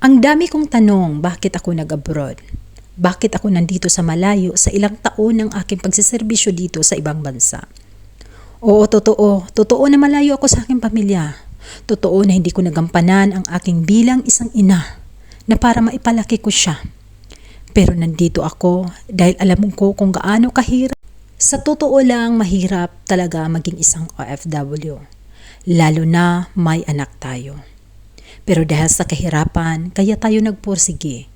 Ang dami kong tanong, bakit ako nag-abroad? Bakit ako nandito sa malayo sa ilang taon ng aking pagsiservisyo dito sa ibang bansa? Oo, totoo. Totoo na malayo ako sa aking pamilya. Totoo na hindi ko nagampanan ang aking bilang isang ina na para maipalaki ko siya. Pero nandito ako dahil alam ko kung gaano kahirap. Sa totoo lang, mahirap talaga maging isang OFW. Lalo na may anak tayo. Pero dahil sa kahirapan, kaya tayo nagpursige.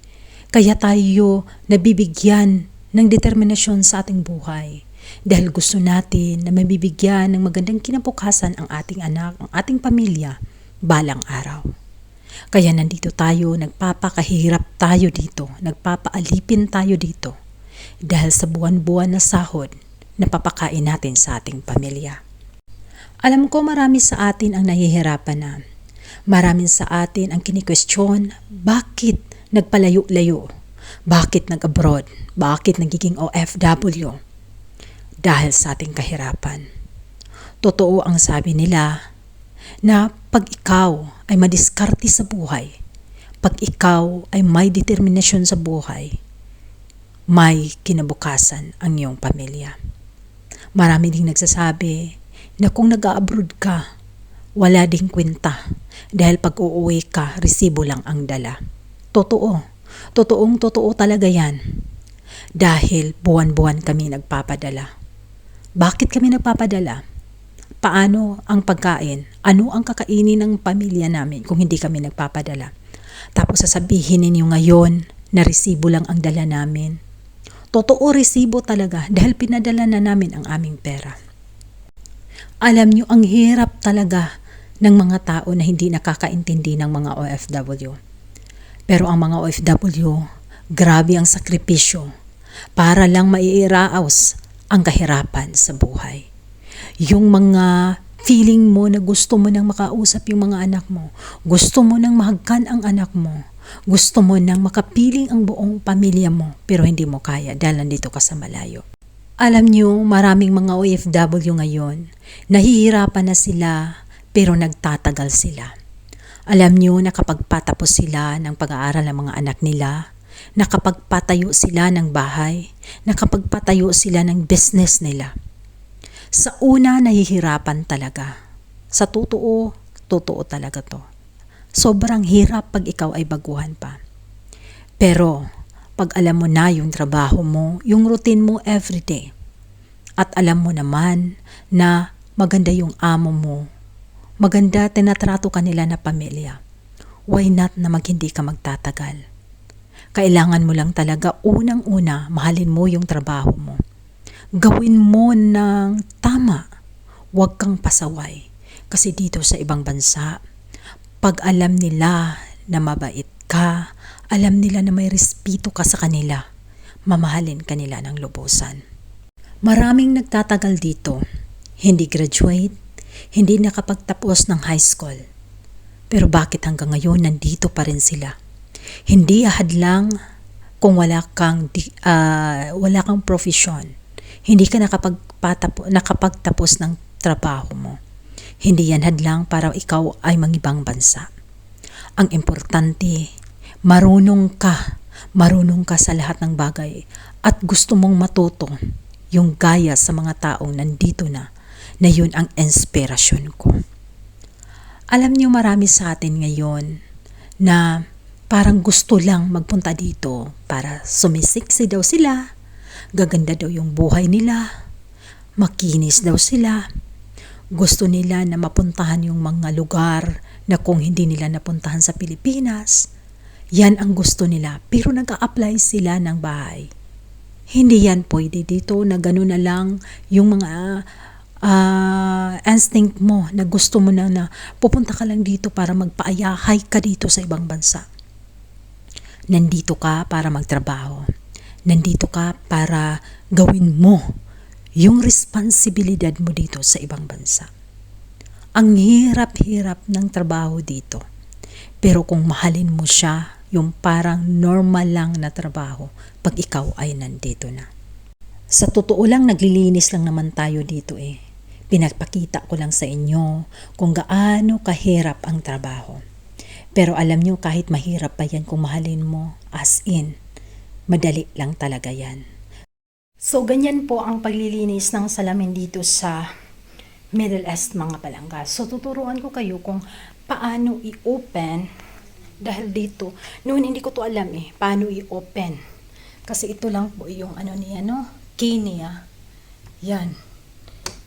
Kaya tayo nabibigyan ng determinasyon sa ating buhay. Dahil gusto natin na mabibigyan ng magandang kinabukasan ang ating anak, ang ating pamilya, balang araw. Kaya nandito tayo, nagpapakahirap tayo dito, nagpapaalipin tayo dito. Dahil sa buwan-buwan na sahod na papakain natin sa ating pamilya. Alam ko marami sa atin ang nahihirapan na. Maraming sa atin ang kini-question, bakit nagpalayo-layo? Bakit nag-abroad? Bakit nagiging OFW? Dahil sa ating kahirapan. Totoo ang sabi nila na pag ikaw ay madiskarte sa buhay, pag ikaw ay may determinasyon sa buhay, may kinabukasan ang iyong pamilya. Marami ding nagsasabi na kung nag-abroad ka, wala ding kwenta dahil pag uuwi ka, resibo lang ang dala. Totoo. Totoo talaga yan. Dahil buwan-buwan kami nagpapadala. Bakit kami nagpapadala? Paano ang pagkain? Ano ang kakainin ng pamilya namin kung hindi kami nagpapadala? Tapos sasabihin ninyo ngayon na resibo lang ang dala namin. Totoo, resibo talaga dahil pinadala na namin ang aming pera. Alam nyo, ang hirap talaga ng mga tao na hindi nakakaintindi ng mga OFW. Pero ang mga OFW, grabe ang sakripisyo para lang maiiraos ang kahirapan sa buhay. Yung mga feeling mo na gusto mo nang makausap yung mga anak mo, gusto mo nang mahagkan ang anak mo, gusto mo nang makapiling ang buong pamilya mo, pero hindi mo kaya dahil nandito ka sa malayo. Alam nyo, maraming mga OFW ngayon, nahihirapan na sila pero nagtatagal sila. Alam nyo na kapag patapos sila ng pag-aaral ng mga anak nila, na kapag patayo sila ng bahay, na kapag patayo sila ng business nila, sa una nahihirapan talaga. Sa totoo talaga to. Sobrang hirap pag ikaw ay baguhan pa. Pero pag alam mo na yung trabaho mo, yung routine mo everyday, at alam mo naman na maganda yung amo mo, maganda tinatrato kanila na pamilya, why not na hindi ka magtatagal? Kailangan mo lang talaga unang-una mahalin mo yung trabaho mo. Gawin mo ng tama, huwag kang pasaway. Kasi dito sa ibang bansa, pag alam nila na mabait ka, alam nila na may respeto ka sa kanila, mamahalin kanila ng lubusan. Maraming nagtatagal dito, hindi graduate, hindi nakapagtapos ng high school. Pero bakit hanggang ngayon nandito pa rin sila? Hindi hadlang kung wala kang profesyon. Hindi ka nakapagtapos ng trabaho mo. Hindi yan hadlang para ikaw ay mangibang bansa. Ang importante, marunong ka sa lahat ng bagay at gusto mong matuto yung gaya sa mga taong nandito na yun ang inspirasyon ko. Alam niyo, marami sa atin ngayon na parang gusto lang magpunta dito para sumisiksik daw sila, gaganda daw yung buhay nila, makinis daw sila, gusto nila na mapuntahan yung mga lugar na kung hindi nila napuntahan sa Pilipinas, yan ang gusto nila, pero nag-a-apply sila ng bahay. Hindi yan pwede dito na gano'n na lang yung mga instinct mo na gusto mo na pupunta ka lang dito para magpaayahay ka dito sa ibang bansa. Nandito ka para magtrabaho. Nandito ka para gawin mo yung responsibilidad mo dito sa ibang bansa. Ang hirap-hirap ng trabaho dito. Pero kung mahalin mo siya, yung parang normal lang na trabaho pag ikaw ay nandito na. Sa totoo lang, naglilinis lang naman tayo dito eh. Pinagpakita ko lang sa inyo kung gaano kahirap ang trabaho. Pero alam nyo, kahit mahirap pa yan kung mahalin mo, as in, madali lang talaga yan. So, ganyan po ang paglilinis ng salamin dito sa Middle East, mga palangga. So, tuturuan ko kayo kung paano i-open, dahil dito, noon hindi ko to alam paano i-open. Kasi ito lang po yung ano niya, no? Key niya. Yan.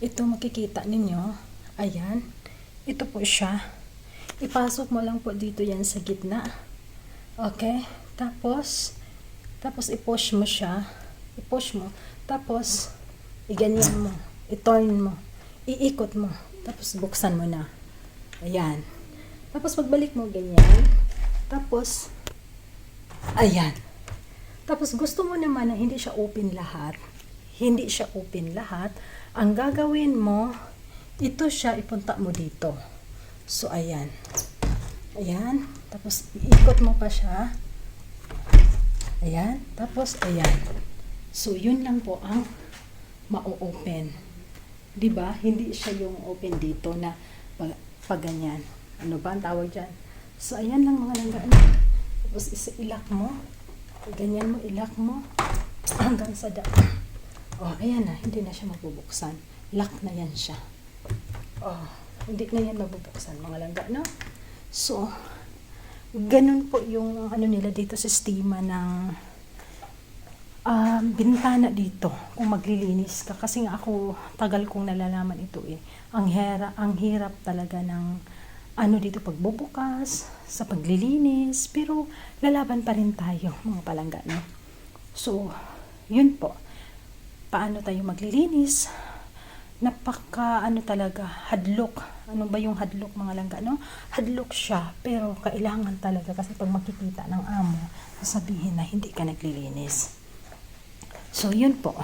Ito makikita ninyo. Ayan. Ito po siya. Ipasok mo lang po dito yan sa gitna. Okay? Tapos i-push mo siya. I-push mo. Tapos, iganyan mo. I-turn mo. Iikot mo. Tapos, buksan mo na. Ayan. Tapos, pagbalik mo ganyan. Tapos, ayan. Tapos, gusto mo naman na hindi siya open lahat. Hindi siya open lahat. Ang gagawin mo, ito siya, ipunta mo dito. So, ayan. Ayan. Tapos, iikot mo pa siya. Ayan. Tapos, ayan. So, yun lang po ang ma-open. Diba? Hindi siya yung open dito na pag ganyan. Ano ba ang tawag dyan? So, ayan lang mga langga. Tapos, ilak mo. Ganyan mo, ilak mo. Hanggang sa oh, ayan na. Hindi na siya mabubuksan. Lock na yan siya. Oh, hindi na yan mabubuksan mga langga, no? So, ganun po yung ano nila dito, sistema ng bintana dito kung maglilinis ka. Kasi nga ako, tagal kong nalalaman ito Ang hirap talaga ng ano dito pagbubukas, sa paglilinis, pero lalaban pa rin tayo mga palangga, no? So, yun po. Paano tayo maglilinis? Napaka ano talaga, hadlok. Ano ba yung hadlok mga langga, no? Hadlok siya, pero kailangan talaga kasi pag makikita ng amo, sasabihin na hindi ka naglilinis. So, yun po.